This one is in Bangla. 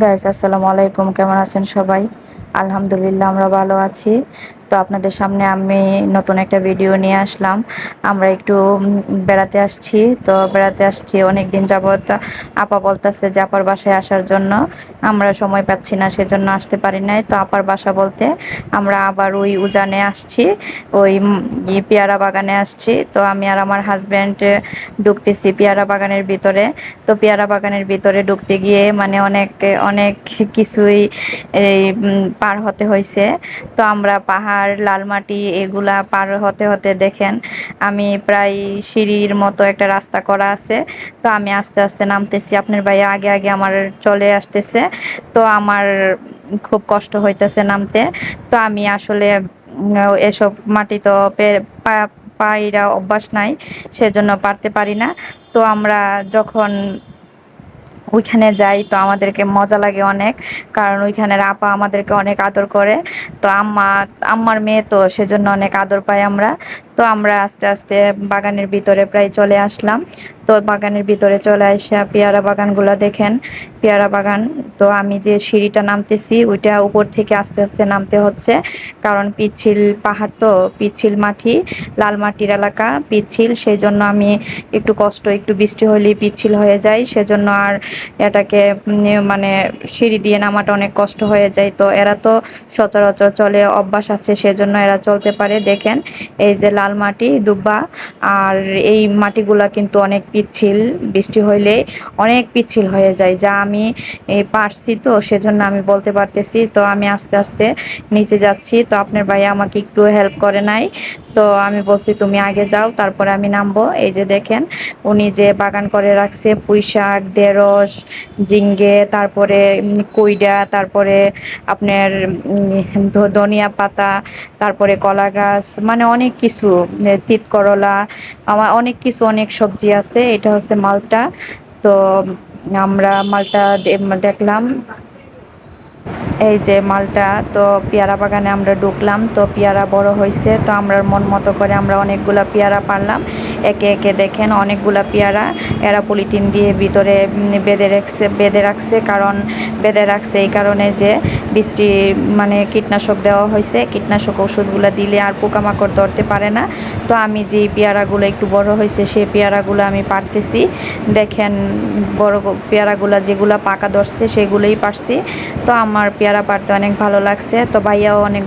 গাইস আসসালামু আলাইকুম, কেমন আছেন সবাই? আলহামদুলিল্লাহ আমরা ভালো আছি। তো আপনাদের সামনে আমি নতুন একটা ভিডিও নিয়ে আসলাম। আমরা একটু বেড়াতে আসছি। তো বেড়াতে আসছি অনেক দিন যাবত। আপা বলতেছে যে আপার বাসায় আসার জন্য, আমরা সময় পাচ্ছি না সেজন্য আসতে পারি নাই। তো আপার বাসা বলতে আমরা আবার ওই উজানে আসছি, ওই পেয়ারা বাগানে আসছি। তো আমি আর আমার হাজবেন্ড ঢুকতেছি পেয়ারা বাগানের ভিতরে। তো পেয়ারা বাগানের ভিতরে ঢুকতে গিয়ে মানে অনেক অনেক কিছুই এই পার হতে হয়েছে। তো আমরা পাহাড়, লাল মাটি এগুলা পার হতে হতে দেখেন আমি প্রায় সিঁড়ির মতো একটা রাস্তা করা আছে। তো আমি আস্তে আস্তে নামতেছি, আপনার ভাই আগে আগে আমার চলে আসতেছে। তো আমার খুব কষ্ট হইতেছে নামতে। তো আমি আসলে এসব মাটি তো পায়রা অভ্যাস নাই, সেজন্য পারতে পারি না। তো আমরা যখন ওইখানে যাই তো আমাদেরকে মজা লাগে অনেক, কারণ ওইখানের আপা আমাদেরকে অনেক আদর করে। তো আম্মার মেয়ে তো সেজন্য অনেক আদর পাই আমরা। তো আমরা আস্তে আস্তে বাগানের ভিতরে প্রায় চলে আসলাম। তো বাগানের ভিতরে চলে আসা পেয়ারা বাগানগুলো দেখেন, পেয়ারা বাগান। তো আমি যে সিঁড়িটা নামতেছি ওইটা উপর থেকে আস্তে আস্তে নামতে হচ্ছে, কারণ পিচ্ছিল পাহাড়, তো পিচ্ছিল মাটি, লাল মাটির এলাকা, পিচ্ছিল, সেই জন্য আমি একটু কষ্ট, একটু বৃষ্টি হলেই পিচ্ছিল হয়ে যায়, সেজন্য আর এটাকে মানে সিঁড়ি দিয়ে নামাটা অনেক কষ্ট হয়ে যায়। তো এরা তো সচরাচর চলে, অভ্যাস আছে, সেজন্য এরা চলতে পারে। দেখেন এই যে লাল মাটি, দুব্বা, আর এই মাটিগুলা কিন্তু অনেক পিচ্ছিল, বৃষ্টি হইলে অনেক পিচ্ছিল হয়ে যায়, যা আমি পারছি, তো সেজন্য আমি বলতে পারতেছি। তো আমি আস্তে আস্তে নিচে যাচ্ছি। তো আপনার ভাই আমাকে একটু হেল্প করে নাই। তো আমি বলছি তুমি আগে যাও, তারপরে আমি নামবো। এই যে দেখেন উনি যে বাগান করে রাখছে, পুঁই শাক, ঢেঁড়স, ঝিঙ্গে, তারপরে কইডা, তারপরে আপনার ধনিয়া পাতা, তারপরে কলা গাছ, মানে অনেক কিছু, তিত করলা, আমার অনেক কিছু, অনেক সবজি আছে। এটা হচ্ছে মালটা। তো আমরা মালটা দেখলাম, এই যে মালটা। তো পেয়ারা বাগানে আমরা ঢুকলাম, তো পেয়ারা বড় হয়েছে। তো আমরা মন মতো করে আমরা অনেকগুলা পেয়ারা পারলাম একে একে। দেখেন অনেকগুলা পেয়ারা এরা পলিথিন দিয়ে ভিতরে বেঁধে রাখছে, কারণ বেঁধে রাখছে এই কারণে যে বৃষ্টি, মানে কীটনাশক দেওয়া হয়েছে, কীটনাশক ওষুধগুলো দিলে আর পোকামাকড় ধরতে পারে না। তো আমি যে পেয়ারাগুলো একটু বড় হয়েছে সেই পেয়ারাগুলো আমি পারতেছি। দেখেন বড় পেয়ারাগুলো যেগুলো পাকা ধরছে সেগুলোই পারছি। তো আমার পেয়ারা পারতে অনেক ভালো লাগছে। তো ভাইয়াও অনেক